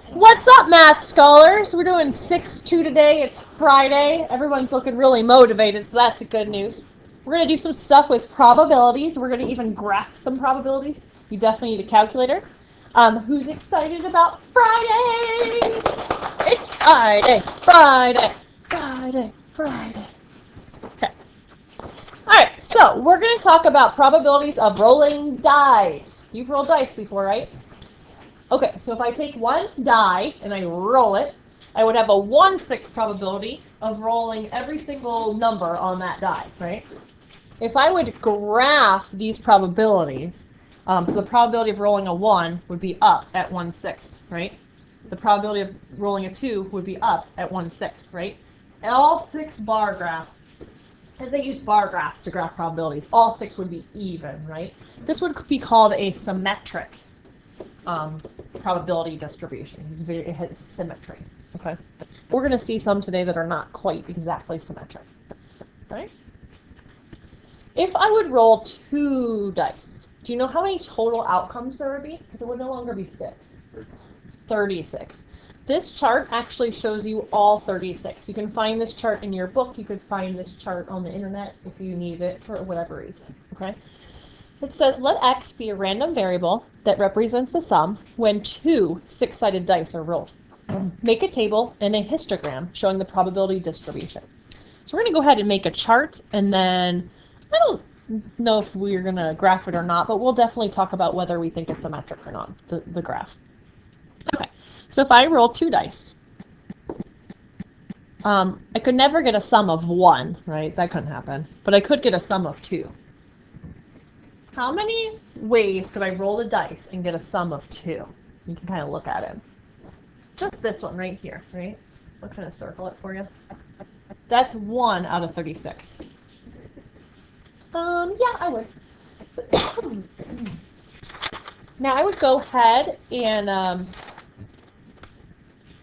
What's up, math scholars? We're doing 6-2 today. It's Friday. Everyone's looking really motivated, so that's good news. We're going to do some stuff with probabilities. We're going to even graph some probabilities. You definitely need a calculator. Who's excited about Friday? It's Friday, Friday, Friday, Friday. Okay. Alright, so we're going to talk about probabilities of rolling dice. You've rolled dice before, right? Okay, so if I take one die and I roll it, I would have a 1/6 probability of rolling every single number on that die, right? If I would graph these probabilities, so the probability of rolling a 1 would be up at 1/6, right? The probability of rolling a 2 would be up at 1/6, right? And all 6 bar graphs, as they use bar graphs to graph probabilities, all 6 would be even, right? This would be called a symmetric probability distribution. It has symmetry. Okay, we're going to see some today that are not quite exactly symmetric. Right? If I would roll 2 dice, do you know how many total outcomes there would be? Because it would no longer be 6. 36. This chart actually shows you all 36. You can find this chart in your book. You could find this chart on the internet if you need it for whatever reason. Okay. It says, let x be a random variable that represents the sum when 2 6-sided dice are rolled. Make a table and a histogram showing the probability distribution. So we're going to go ahead and make a chart, and then I don't know if we're going to graph it or not, but we'll definitely talk about whether we think it's symmetric or not, the graph. Okay, so if I roll 2 dice, I could never get a sum of 1, right? That couldn't happen. But I could get a sum of 2. How many ways could I roll the dice and get a sum of 2? You can kind of look at it. Just this one right here, right? So I'll kind of circle it for you. That's 1 out of 36. Yeah, I would. Now I would go ahead and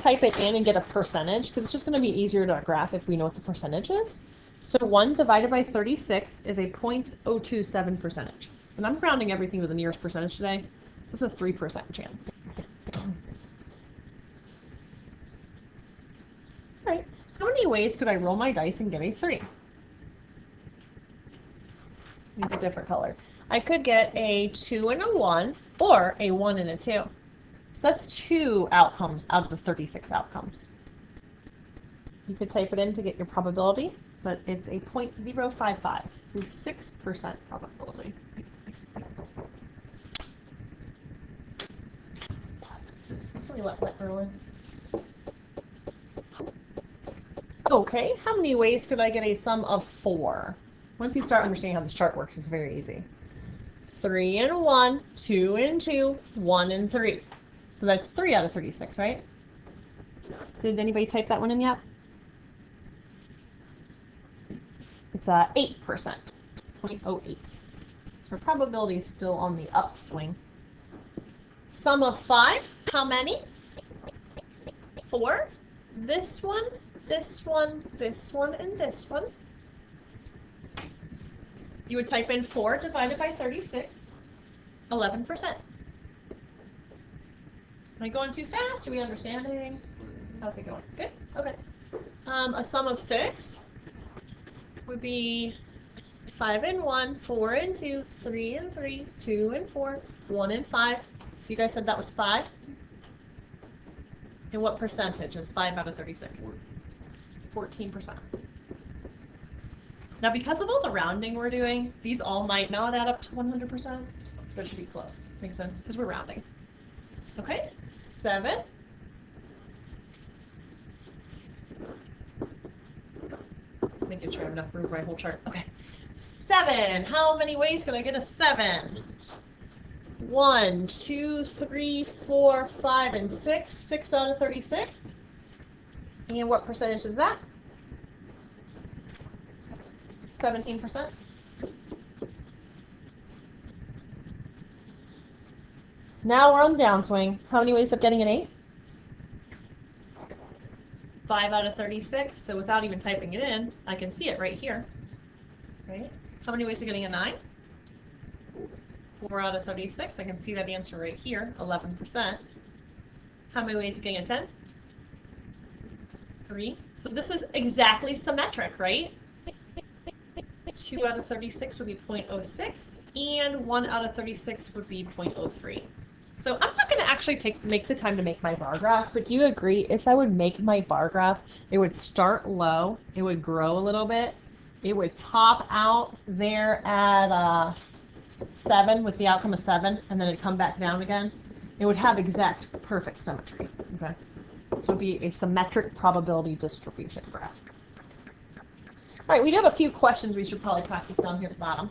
type it in and get a percentage, because it's just going to be easier to graph if we know what the percentage is. So 1 divided by 36 is a 0.027 percentage. And I'm rounding everything to the nearest percentage today, so it's a 3% chance. Alright, how many ways could I roll my dice and get a 3? Use a different color. I could get a 2 and a 1, or a 1 and a 2. So that's 2 outcomes out of the 36 outcomes. You could type it in to get your probability, but it's a 0.055. So it's a 6% probability. Let that roll in. Okay, how many ways could I get a sum of 4? Once you start understanding how this chart works, it's very easy. 3 and 1, 2 and 2, 1 and 3. So that's 3 out of 36, right? Did anybody type that one in yet? It's 8%, 0.08. Our probability is still on the upswing. Sum of 5, how many? 4. This one, this one, this one, and this one. You would type in 4 divided by 36, 11%. Am I going too fast? Are we understanding? How's it going? Good? Okay. A sum of 6 would be 5 and 1, 4 and 2, 3 and 3, 2 and 4, 1 and 5. So you guys said that was 5? And what percentage is 5 out of 36? 14%. Now, because of all the rounding we're doing, these all might not add up to 100%, but it should be close. Makes sense? Because we're rounding. Okay, 7. Making sure I have enough room for my whole chart. Okay, 7. How many ways can I get a 7? 1, 2, 3, 4, 5, and 6. 6 out of 36. And what percentage is that? 17%. Now we're on the downswing. How many ways of getting an 8? 5 out of 36. So without even typing it in, I can see it right here. Right? How many ways of getting a 9? 4 out of 36. I can see that answer right here, 11%. How many ways of getting a 10? 3. So this is exactly symmetric, right? 2 out of 36 would be 0.06, and 1 out of 36 would be 0.03. So I'm not going to actually make the time to make my bar graph, but do you agree if I would make my bar graph, it would start low, it would grow a little bit, it would top out there at 7 with the outcome of 7, and then it'd come back down again. It would have exact perfect symmetry. Okay, so it would be a symmetric probability distribution graph. All right, we do have a few questions we should probably practice down here at the bottom.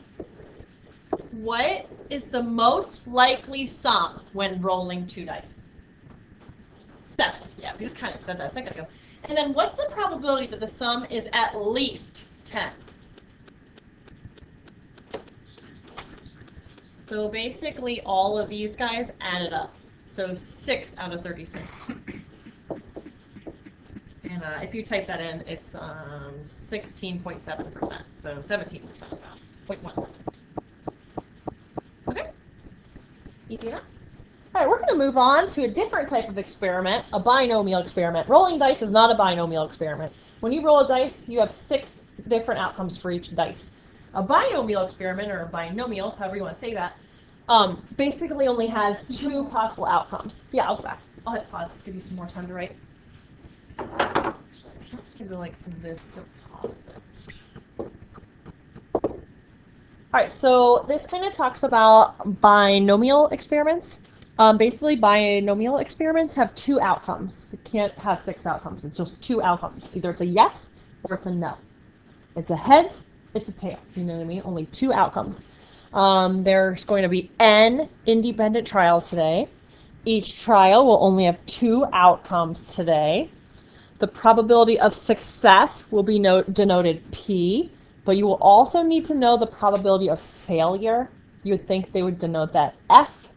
What is the most likely sum when rolling 2 dice? 7. Yeah, we just kind of said that a second ago. And then what's the probability that the sum is at least 10? So basically all of these guys added up. So 6 out of 36. And if you type that in, it's 16.7%. So 17%. 0.17. Okay. Easy enough. All right, we're going to move on to a different type of experiment, a binomial experiment. Rolling dice is not a binomial experiment. When you roll a dice, you have 6 different outcomes for each dice. A binomial experiment, or a binomial, however you want to say that, basically only has 2 possible outcomes. Yeah, I'll go back. I'll hit pause, give you some more time to write. I have to go like this to pause it. All right, so this kind of talks about binomial experiments. Basically, binomial experiments have 2 outcomes. They can't have 6 outcomes. It's just 2 outcomes. Either it's a yes or it's a no. It's a heads, it's a tails. You know what I mean? Only 2 outcomes. There's going to be n independent trials today. Each trial will only have 2 outcomes today. The probability of success will be denoted P, but you will also need to know the probability of failure. You would think they would denote that F,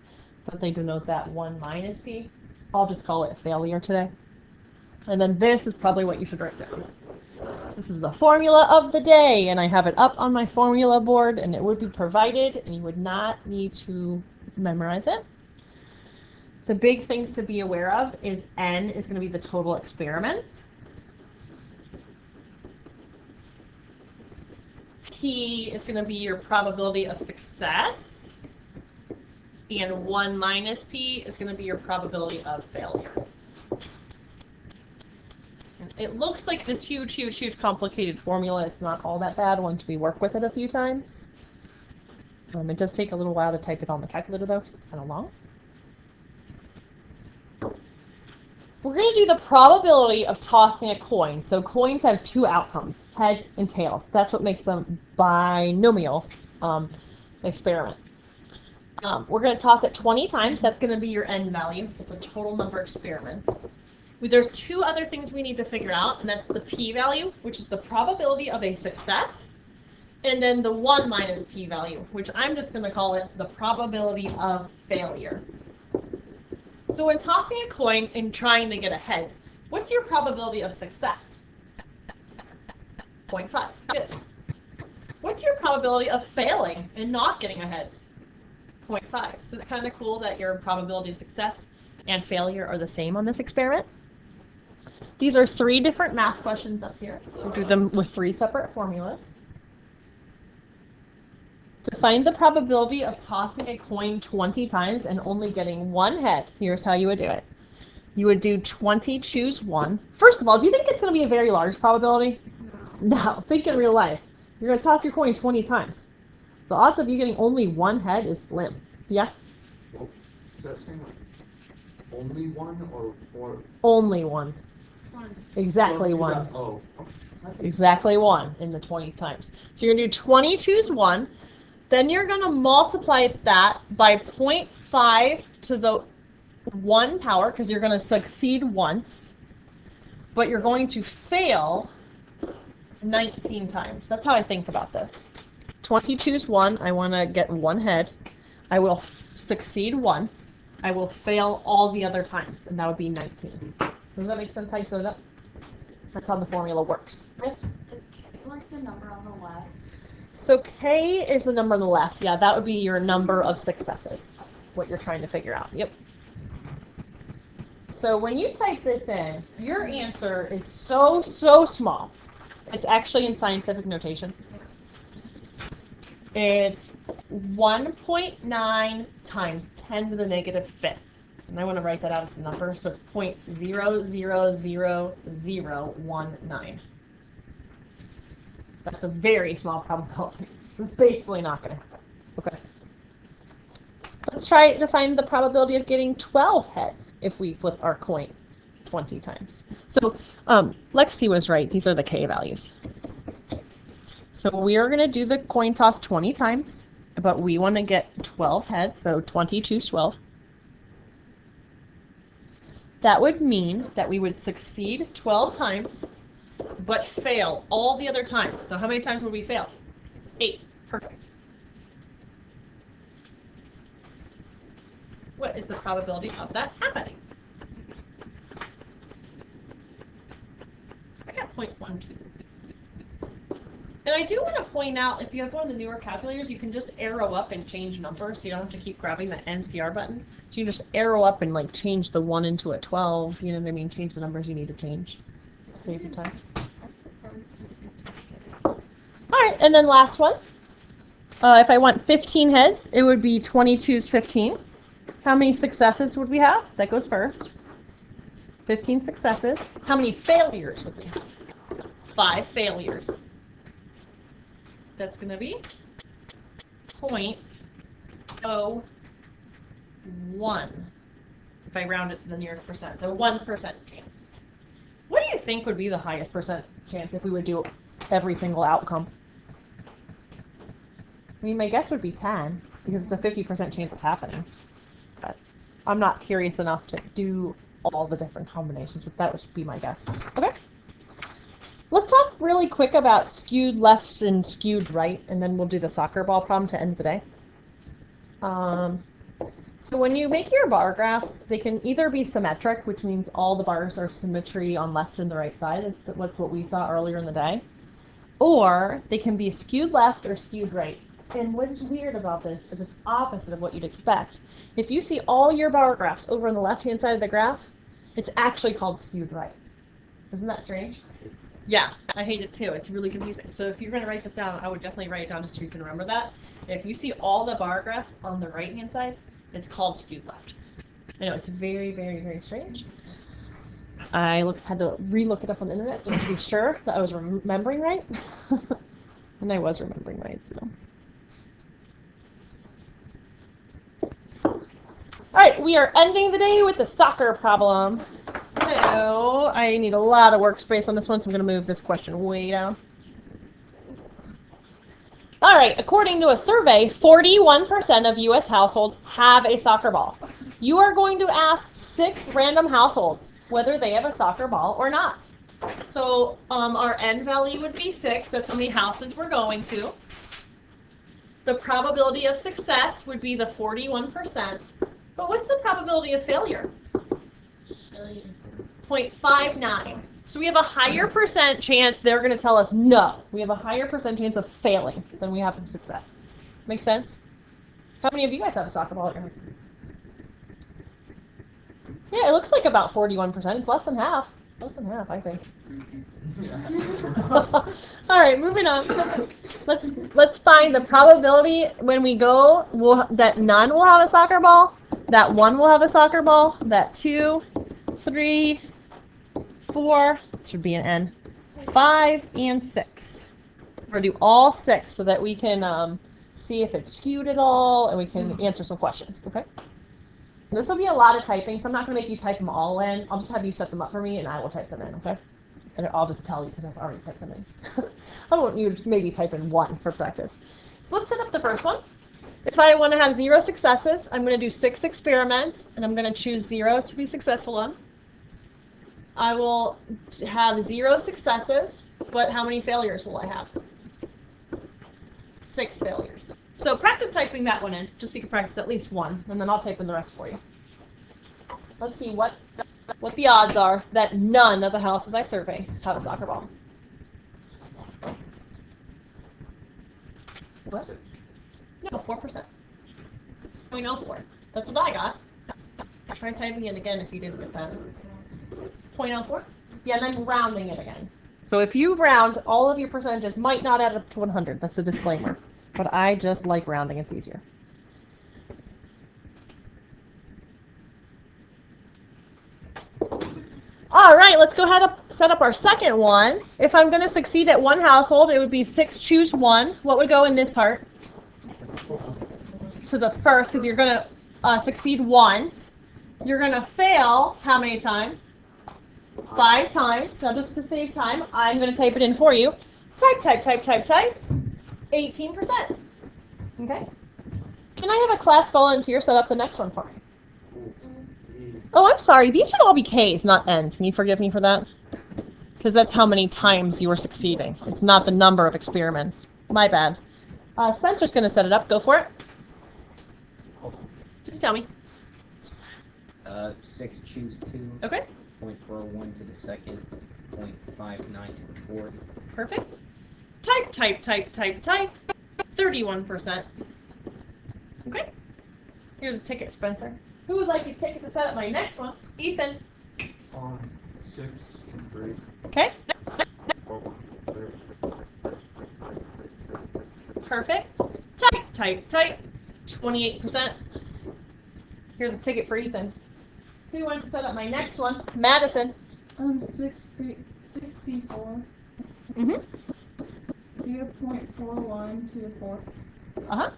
but they denote that 1 minus P. I'll just call it failure today. And then this is probably what you should write down. This is the formula of the day, and I have it up on my formula board, and it would be provided, and you would not need to memorize it. The big things to be aware of is N is going to be the total experiments. P is going to be your probability of success. And 1 minus P is going to be your probability of failure. And it looks like this huge, huge, huge complicated formula. It's not all that bad once we work with it a few times. It does take a little while to type it on the calculator, though, because it's kind of long. We're going to do the probability of tossing a coin. So coins have 2 outcomes, heads and tails. That's what makes them binomial experiments. We're going to toss it 20 times. That's going to be your n value. It's a total number of experiments. There's 2 other things we need to figure out, and that's the p-value, which is the probability of a success, and then the 1 minus p-value, which I'm just going to call it the probability of failure. So when tossing a coin and trying to get a heads, what's your probability of success? 0.5. Good. What's your probability of failing and not getting a heads? 0.5. So it's kind of cool that your probability of success and failure are the same on this experiment. These are 3 different math questions up here. So we'll do them with 3 separate formulas. To find the probability of tossing a coin 20 times and only getting 1 head, here's how you would do it. You would do 20, choose 1. First of all, do you think it's going to be a very large probability? No. Think in real life. You're going to toss your coin 20 times. The odds of you getting only 1 head is slim. Yeah? Well, is that saying only 1 or Only 1. Exactly 1. Oh. Exactly 1 in the 20 times. So you're going to do 20, choose 1. Then you're going to multiply that by 0.5 to the 1 power, because you're going to succeed once, but you're going to fail 19 times. That's how I think about this. 20, choose 1. I want to get 1 head. I will succeed once. I will fail all the other times, and that would be 19. Does that make sense how you said that? That's how the formula works. Yes? Is K like the number on the left? So K is the number on the left. Yeah, that would be your number of successes, what you're trying to figure out. Yep. So when you type this in, your answer is so small. It's actually in scientific notation. It's 1.9 times 10 to the negative fifth. And I want to write that out as a number, so it's 0.0000019. That's a very small probability. It's basically not going to happen. Okay. Let's try to find the probability of getting 12 heads if we flip our coin 20 times. So Lexi was right. These are the K values. So we are going to do the coin toss 20 times, but we want to get 12 heads, so 20 choose 12. That would mean that we would succeed 12 times, but fail all the other times. So how many times would we fail? 8. Perfect. What is the probability of that happening? I got 0.12. And I do want to point out, if you have one of the newer calculators, you can just arrow up and change numbers, so you don't have to keep grabbing the NCR button. So you just arrow up and like change the 1 into a 12, you know what I mean? Change the numbers you need to change. Save your time. Alright, and then last one. If I want 15 heads, it would be 20 choose 15. How many successes would we have? That goes first. 15 successes. How many failures would we have? 5 failures. That's going to be 0.01 if I round it to the nearest percent. So 1% chance. What do you think would be the highest percent chance if we would do every single outcome? I mean, my guess would be 10 because it's a 50% chance of happening. But I'm not curious enough to do all the different combinations, but that would be my guess. Okay. Let's talk really quick about skewed left and skewed right, and then we'll do the soccer ball problem to end the day. So when you make your bar graphs, they can either be symmetric, which means all the bars are symmetry on left and the right side. That's what we saw earlier in the day. Or they can be skewed left or skewed right. And what is weird about this is it's opposite of what you'd expect. If you see all your bar graphs over on the left-hand side of the graph, it's actually called skewed right. Isn't that strange? Yeah, I hate it too. It's really confusing. So if you're going to write this down, I would definitely write it down just so you can remember that. If you see all the bar graphs on the right-hand side, it's called skewed left. I know, it's very, very, very strange. I had to re-look it up on the internet just to be sure that I was remembering right. And I was remembering right, so. Alright, we are ending the day with the soccer problem. So, I need a lot of workspace on this one, so I'm going to move this question way down. Alright, according to a survey, 41% of U.S. households have a soccer ball. You are going to ask 6 random households whether they have a soccer ball or not. So, our end value would be 6. That's how many houses we're going to. The probability of success would be the 41%. But what's the probability of failure? 0.59. So we have a higher percent chance they're going to tell us no. We have a higher percent chance of failing than we have of success. Make sense? How many of you guys have a soccer ball at your house? Yeah, it looks like about 41%. It's less than half. Less than half, I think. All right, moving on. Let's find the probability when we go that none will have a soccer ball, that 1 will have a soccer ball, that 2, 3, 4, this should be an N, 5, and 6. We're going to do all 6 so that we can see if it's skewed at all and we can answer some questions, okay? This will be a lot of typing, so I'm not going to make you type them all in. I'll just have you set them up for me and I will type them in, okay? And I'll just tell you because I've already typed them in. I want you to maybe type in 1 for practice. So let's set up the first one. If I want to have 0 successes, I'm going to do 6 experiments, and I'm going to choose 0 to be successful on. I will have 0 successes, but how many failures will I have? 6 failures. So practice typing that one in, just so you can practice at least 1, and then I'll type in the rest for you. Let's see what the odds are that none of the houses I survey have a soccer ball. What? No, 4%. 0.04. That's what I got. Try typing it again if you didn't get that. 0.04? Yeah, and then rounding it again. So if you round, all of your percentages might not add up to 100. That's a disclaimer. But I just like rounding. It's easier. All right, let's go ahead and set up our second one. If I'm going to succeed at one household, it would be 6, choose 1. What would go in this part? So the first, because you're going to succeed once. You're going to fail how many times? 5 times. So just to save time, I'm going to type it in for you. Type. 18%. Okay. Can I have a class volunteer set up the next one for me? Oh, I'm sorry. These should all be K's, not N's. Can you forgive me for that? Because that's how many times you are succeeding. It's not the number of experiments. My bad. Spencer's going to set it up. Go for it. Just tell me. 6, choose 2. Okay. 0.41 to the second. 0.59 to the fourth. Perfect. Type. 31%. Okay. Here's a ticket, Spencer. Who would like a ticket to set up my next one? Ethan. On 6 and 3. Okay. Or 1. Perfect. Type. 28%. Here's a ticket for Ethan. Who wants to set up my next one? Madison. 64. Mm-hmm. 0.41 to the fourth. Uh-huh.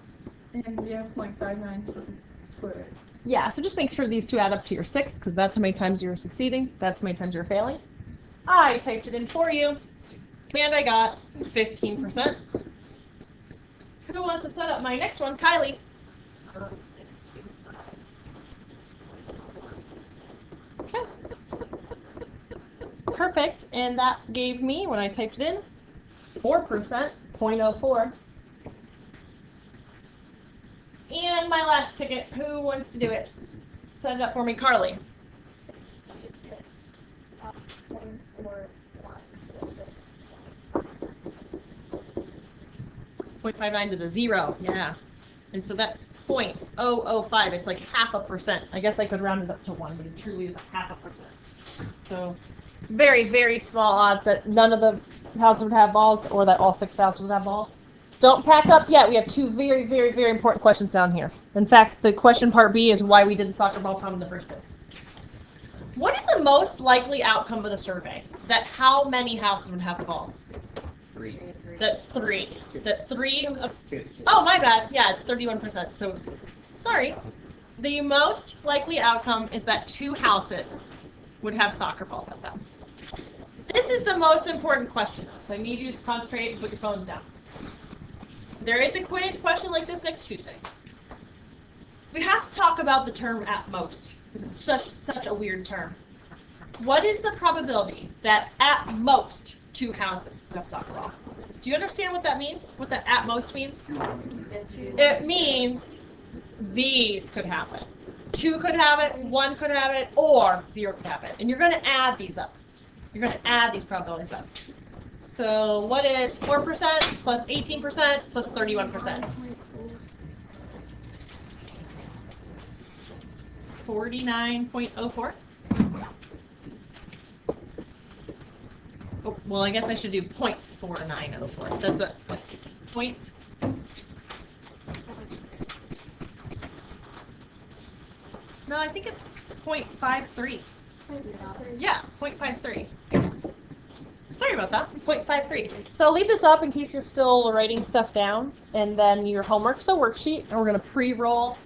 And 0.59 to the square. Yeah, so just make sure these two add up to your 6, because that's how many times you're succeeding. That's how many times you're failing. I typed it in for you, and I got 15%. Who wants to set up my next one? Kylie. 6, choose 5. Okay. Perfect, and that gave me, when I typed it in, 4%, 0.04. And my last ticket, who wants to do it? Set it up for me, Carly. 6, choose 6. 0.41 to the 6. 0.59 to the 0, yeah. And so that's 0.005. It's like 0.5%. I guess I could round it up to 1, but it truly is 0.5%. So it's very, very small odds that none of the houses would have balls or that all 6 houses would have balls. Don't pack up yet. We have 2 very, very, very important questions down here. In fact, the question part B is why we did the soccer ball problem in the first place. What is the most likely outcome of the survey? That how many houses would have balls? 3. That 3. That 3 of... 2. Oh, my bad. Yeah, it's 31%. So, sorry. The most likely outcome is that 2 houses would have soccer balls at them. This is the most important question, so I need you to concentrate and put your phones down. There is a quiz question like this next Tuesday. We have to talk about the term "at most" because it's such a weird term. What is the probability that at most 2 houses have soccer ball? Do you understand what that means? What that at most means? It means these could happen. 2 could have it, 1 could have it, or 0 could have it. And you're going to add these up. You're going to add these probabilities up. So what is 4% plus 18% plus 31%? 49.04. Oh, well, I guess I should do 0.4904. That's what point. No, I think it's 0.53. Yeah, 0.53. Sorry about that. 0.53. So I'll leave this up in case you're still writing stuff down, and then your homework's a worksheet, and we're going to pre-roll